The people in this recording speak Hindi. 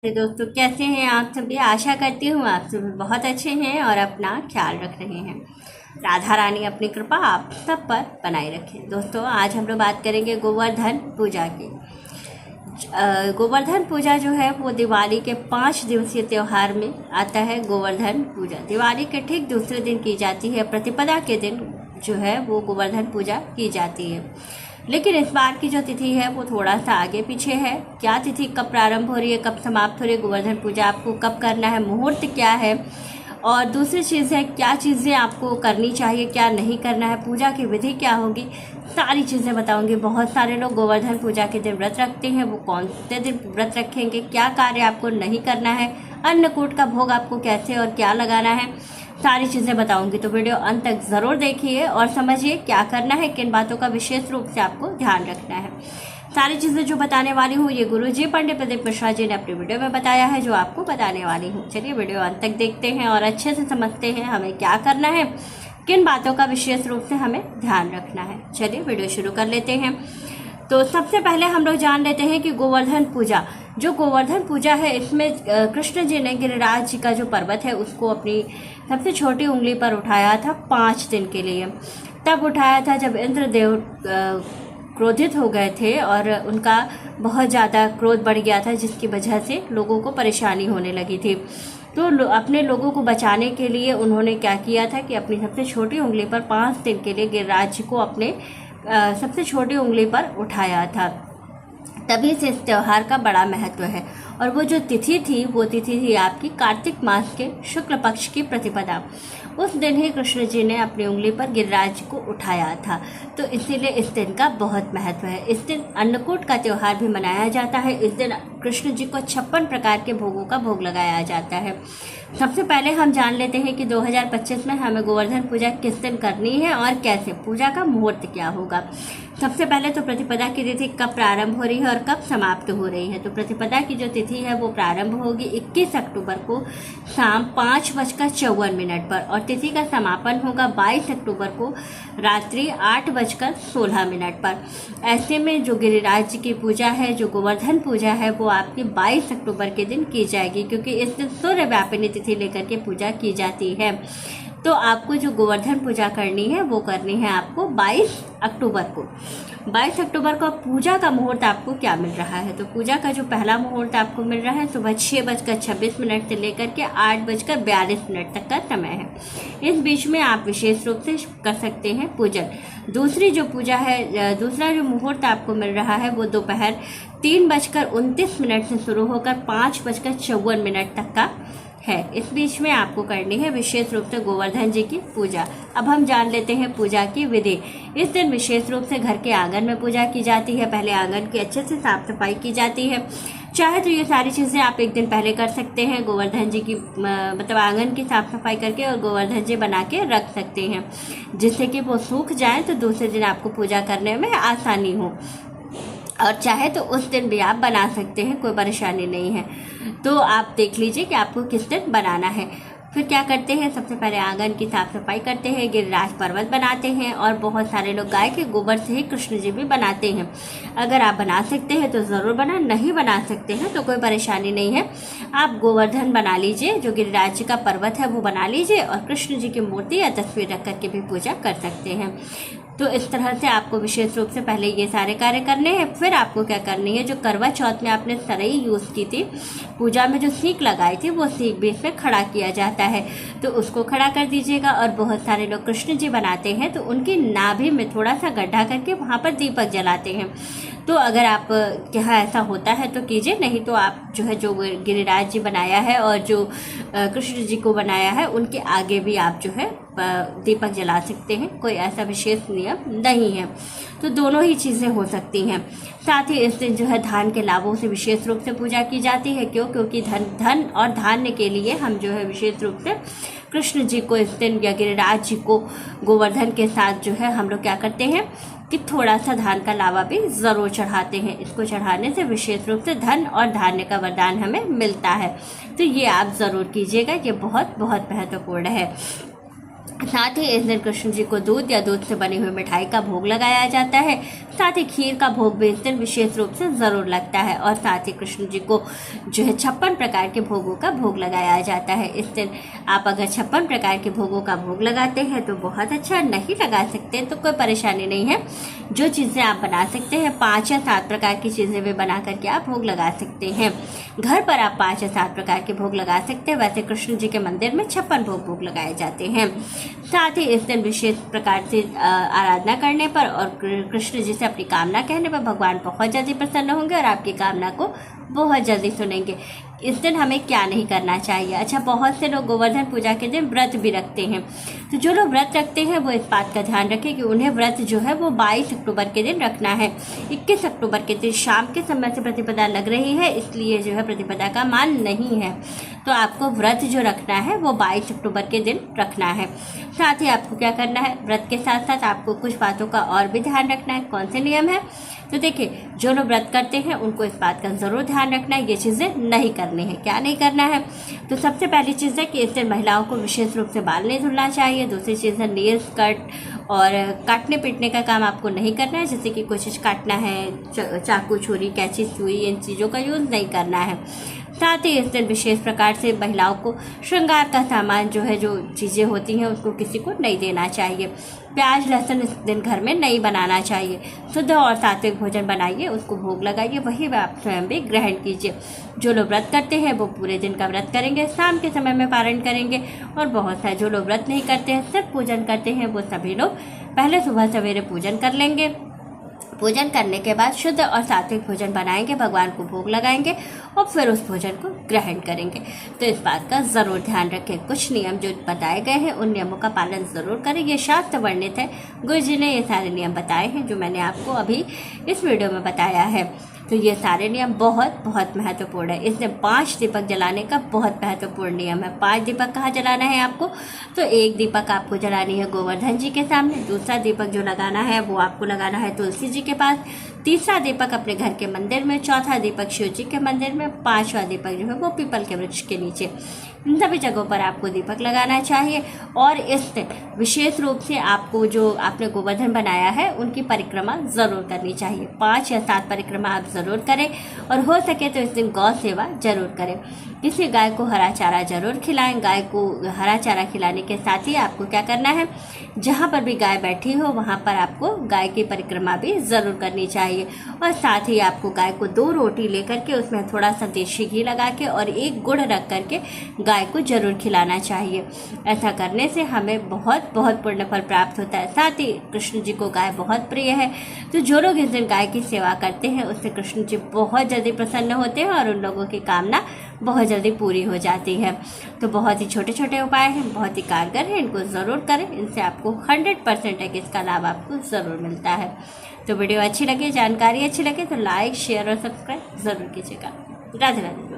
दोस्तों, कैसे हैं आप सभी। आशा करती हूँ आप सभी बहुत अच्छे हैं और अपना ख्याल रख रहे हैं। राधा रानी अपनी कृपा आप सब पर बनाए रखें। दोस्तों, आज हम लोग बात करेंगे गोवर्धन पूजा की। गोवर्धन पूजा जो है वो दिवाली के 5 दिवसीय त्यौहार में आता है। गोवर्धन पूजा दिवाली के ठीक दूसरे दिन की जाती है। प्रतिपदा के दिन जो है वो गोवर्धन पूजा की जाती है। लेकिन इस बार की जो तिथि है वो थोड़ा सा आगे पीछे है। क्या तिथि कब प्रारंभ हो रही है, कब समाप्त हो रही है, गोवर्धन पूजा आपको कब करना है, मुहूर्त क्या है, और दूसरी चीज़ है क्या चीज़ें आपको करनी चाहिए, क्या नहीं करना है, पूजा की विधि क्या होगी, सारी चीज़ें बताऊंगी। बहुत सारे लोग गोवर्धन पूजा के दिन व्रत रखते हैं, वो कौन से दिन व्रत रखेंगे, क्या कार्य आपको नहीं करना है, अन्नकूट का भोग आपको कैसे और क्या लगाना है, सारी चीज़ें बताऊंगी। तो वीडियो अंत तक ज़रूर देखिए और समझिए क्या करना है, किन बातों का विशेष रूप से आपको ध्यान रखना है। सारी चीज़ें जो बताने वाली हूँ ये गुरुजी पंडित प्रदीप मिश्रा जी ने अपनी वीडियो में बताया है, जो आपको बताने वाली हूँ। चलिए वीडियो अंत तक देखते हैं और अच्छे से समझते हैं हमें क्या करना है, किन बातों का विशेष रूप से हमें ध्यान रखना है। चलिए वीडियो शुरू कर लेते हैं। तो सबसे पहले हम लोग जान लेते हैं कि गोवर्धन पूजा, जो गोवर्धन पूजा है इसमें कृष्ण जी ने गिरिराज जी का जो पर्वत है उसको अपनी सबसे छोटी उंगली पर उठाया था 5 दिन के लिए। तब उठाया था जब इंद्रदेव क्रोधित हो गए थे और उनका बहुत ज़्यादा क्रोध बढ़ गया था, जिसकी वजह से लोगों को परेशानी होने लगी थी। तो अपने लोगों को बचाने के लिए उन्होंने क्या किया था कि अपनी सबसे छोटी उंगली पर 5 दिन के लिए गिरिराज जी को अपने सबसे छोटी उंगली पर उठाया था। तभी से इस त्यौहार का बड़ा महत्व है। और वो जो तिथि थी वो तिथि थी आपकी कार्तिक मास के शुक्ल पक्ष की प्रतिपदा। उस दिन ही कृष्ण जी ने अपनी उंगली पर गिरिराज को उठाया था, तो इसीलिए इस दिन का बहुत महत्व है। इस दिन अन्नकूट का त्यौहार भी मनाया जाता है। इस दिन कृष्ण जी को 56 प्रकार के भोगों का भोग लगाया जाता है। सबसे पहले हम जान लेते हैं कि 2025 में हमें गोवर्धन पूजा किस दिन करनी है और कैसे, पूजा का मुहूर्त क्या होगा। सबसे पहले तो प्रतिपदा की तिथि कब प्रारंभ हो रही है और कब समाप्त हो रही है। तो प्रतिपदा की जो तिथि है वो प्रारंभ होगी 21 अक्टूबर को शाम 5:54 पर और तिथि का समापन होगा 22 अक्टूबर को रात्रि 8:16 पर। ऐसे में जो गिरिराज जी की पूजा है, जो गोवर्धन पूजा है, वो आपकी 22 अक्टूबर के दिन की जाएगी, क्योंकि इस दिन सूर्य व्यापिनी तिथि लेकर के पूजा की जाती है। तो आपको जो गोवर्धन पूजा करनी है वो करनी है आपको 22 अक्टूबर को। 22 अक्टूबर को पूजा का मुहूर्त आपको क्या मिल रहा है। तो पूजा का जो पहला मुहूर्त आपको मिल रहा है सुबह 6:26 से लेकर के 8:42 तक का समय है। इस बीच में आप विशेष रूप से कर सकते हैं पूजन। दूसरी जो पूजा है, दूसरा जो मुहूर्त आपको मिल रहा है वो दोपहर 3:29 से शुरू होकर 5:54 तक का है। इस बीच में आपको करनी है विशेष रूप से गोवर्धन जी की पूजा। अब हम जान लेते हैं पूजा की विधि। इस दिन विशेष रूप से घर के आंगन में पूजा की जाती है। पहले आंगन की अच्छे से साफ सफाई की जाती है। चाहे तो ये सारी चीज़ें आप एक दिन पहले कर सकते हैं। गोवर्धन जी की मतलब आंगन की साफ सफाई करके और गोवर्धन जी बना के रख सकते हैं, जिससे कि वो सूख जाए तो दूसरे दिन आपको पूजा करने में आसानी हो। और चाहे तो उस दिन भी आप बना सकते हैं, कोई परेशानी नहीं है। तो आप देख लीजिए कि आपको किस दिन बनाना है। फिर क्या करते हैं, सबसे पहले आंगन की साफ सफाई करते हैं, गिरिराज पर्वत बनाते हैं और बहुत सारे लोग गाय के गोबर से ही कृष्ण जी भी बनाते हैं। अगर आप बना सकते हैं तो ज़रूर बना, नहीं बना सकते हैं तो कोई परेशानी नहीं है। आप गोवर्धन बना लीजिए, जो गिरिराज जी का पर्वत है वो बना लीजिए और कृष्ण जी की मूर्ति या तस्वीर रख करके भी पूजा कर सकते हैं। तो इस तरह से आपको विशेष रूप से पहले ये सारे कार्य करने हैं। फिर आपको क्या करनी है, जो करवा चौथ में आपने सरई यूज़ की थी, पूजा में जो सीख लगाई थी वो सीख भी इसमें खड़ा किया जाता है, तो उसको खड़ा कर दीजिएगा। और बहुत सारे लोग कृष्ण जी बनाते हैं तो उनकी नाभि में थोड़ा सा गड्ढा करके वहाँ पर दीपक जलाते हैं। तो अगर आप यहाँ ऐसा होता है तो कीजिए, नहीं तो आप जो है जो गिरिराज जी बनाया है और जो कृष्ण जी को बनाया है उनके आगे भी आप जो है दीपक जला सकते हैं। कोई ऐसा विशेष नियम नहीं है, तो दोनों ही चीज़ें हो सकती हैं। साथ ही इस दिन जो है धान के लाभों से विशेष रूप से पूजा की जाती है। क्योंकि धन और धान्य के लिए हम जो है विशेष रूप से कृष्ण जी को इस दिन या गिरिराज जी को गोवर्धन के साथ जो है हम लोग क्या करते हैं कि थोड़ा सा धान का लावा भी ज़रूर चढ़ाते हैं। इसको चढ़ाने से विशेष रूप से धन और धान्य का वरदान हमें मिलता है। तो ये आप ज़रूर कीजिएगा, ये बहुत बहुत महत्वपूर्ण है। साथ ही इस दिन कृष्ण जी को दूध या दूध से बनी हुई मिठाई का भोग लगाया जाता है। साथ ही खीर का भोग भी इस दिन विशेष रूप से ज़रूर लगता है। और साथ ही कृष्ण जी को जो है 56 प्रकार के भोगों का भोग लगाया जाता है। इस दिन आप अगर 56 प्रकार के भोगों का भोग लगाते हैं तो बहुत अच्छा, नहीं लगा सकते तो कोई परेशानी नहीं है। जो चीज़ें आप बना सकते हैं 5 या 7 प्रकार की चीज़ें भी बना करके आप भोग लगा सकते हैं। घर पर आप 5 या 7 प्रकार के भोग लगा सकते हैं। वैसे कृष्ण जी के मंदिर में 56 भोग लगाए जाते हैं। साथ ही इस दिन विशेष प्रकार से आराधना करने पर और कृष्ण जी से अपनी कामना कहने पर भगवान बहुत जल्दी प्रसन्न होंगे और आपकी कामना को बहुत जल्दी सुनेंगे। इस दिन हमें क्या नहीं करना चाहिए? अच्छा, बहुत से लोग गोवर्धन पूजा के दिन व्रत भी रखते हैं। तो जो लोग व्रत रखते हैं वो इस बात का ध्यान रखें कि उन्हें व्रत जो है वो 22 अक्टूबर के दिन रखना है। 21 अक्टूबर के दिन शाम के समय से प्रतिपदा लग रही है, इसलिए जो है प्रतिपदा का मान नहीं है। तो आपको व्रत जो रखना है वो 22 अक्टूबर के दिन रखना है। साथ ही आपको क्या करना है, व्रत के साथ साथ आपको कुछ बातों का और भी ध्यान रखना है। कौन से नियम है? तो देखिए, जो लोग व्रत करते हैं उनको इस बात का ज़रूर ध्यान रखना है, ये चीज़ें नहीं करनी है। क्या नहीं करना है? तो सबसे पहली चीज़ है कि इस दिन महिलाओं को विशेष रूप से बाल नहीं धुलना चाहिए। दूसरी चीज़ है नेल्स कट और काटने पीटने का काम आपको नहीं करना है, जैसे कि कोई चीज़ काटना है, चाकू छुरी कैंची सुई, इन चीज़ों का यूज़ नहीं करना है। साथ ही इस दिन विशेष प्रकार से महिलाओं को श्रृंगार का सामान जो है, जो चीज़ें होती हैं उसको किसी को नहीं देना चाहिए। प्याज लहसुन इस दिन घर में नहीं बनाना चाहिए। शुद्ध और सात्विक भोजन बनाइए, उसको भोग लगाइए, वही आप स्वयं भी ग्रहण कीजिए। जो लोग व्रत करते हैं वो पूरे दिन का व्रत करेंगे, शाम के समय में पारण करेंगे। और बहुत सारे जो लोग व्रत नहीं करते हैं, सिर्फ पूजन करते हैं, वो सभी लोग पहले सुबह सवेरे पूजन कर लेंगे। पूजन करने के बाद शुद्ध और सात्विक भोजन बनाएंगे, भगवान को भोग लगाएंगे और फिर उस भोजन को ग्रहण करेंगे। तो इस बात का ज़रूर ध्यान रखें। कुछ नियम जो बताए गए हैं उन नियमों का पालन ज़रूर करें। ये शास्त्र वर्णित है, गुरु जी ने ये सारे नियम बताए हैं जो मैंने आपको अभी इस वीडियो में बताया है। तो ये सारे नियम बहुत बहुत महत्वपूर्ण है। इसमें 5 दीपक जलाने का बहुत महत्वपूर्ण नियम है। 5 दीपक कहाँ जलाना है आपको? तो एक दीपक आपको जलानी है गोवर्धन जी के सामने, दूसरा दीपक जो लगाना है वो आपको लगाना है तुलसी जी के पास, तीसरा दीपक अपने घर के मंदिर में, चौथा दीपक शिव जी के मंदिर में, 5वां दीपक जो है वो पीपल के वृक्ष के नीचे। इन सभी जगहों पर आपको दीपक लगाना चाहिए। और इस विशेष रूप से आपको जो आपने गोवर्धन बनाया है उनकी परिक्रमा ज़रूर करनी चाहिए। 5 या 7 परिक्रमा आप ज़रूर करें और हो सके तो इस दिन गौ सेवा जरूर करें। किसी गाय को हरा चारा जरूर खिलाएं। गाय को हरा चारा खिलाने के साथ ही आपको क्या करना है, जहाँ पर भी गाय बैठी हो वहाँ पर आपको गाय की परिक्रमा भी ज़रूर करनी चाहिए। और साथ ही आपको गाय को 2 रोटी लेकर के उसमें थोड़ा सा देशी घी लगा के और 1 गुड़ रख करके गाय को जरूर खिलाना चाहिए। ऐसा करने से हमें बहुत बहुत पुण्य फल प्राप्त होता है। साथ ही कृष्ण जी को गाय बहुत प्रिय है, तो जो लोग इस दिन गाय की सेवा करते हैं उससे कृष्ण जी बहुत जल्दी प्रसन्न होते हैं और उन लोगों की कामना बहुत जल्दी पूरी हो जाती है। तो बहुत ही छोटे छोटे उपाय हैं, बहुत ही कारगर हैं, इनको ज़रूर करें। इनसे आपको 100% है कि इसका लाभ आपको ज़रूर मिलता है। तो वीडियो अच्छी लगे, जानकारी अच्छी लगे तो लाइक शेयर और सब्सक्राइब ज़रूर कीजिएगा। राधे राधे।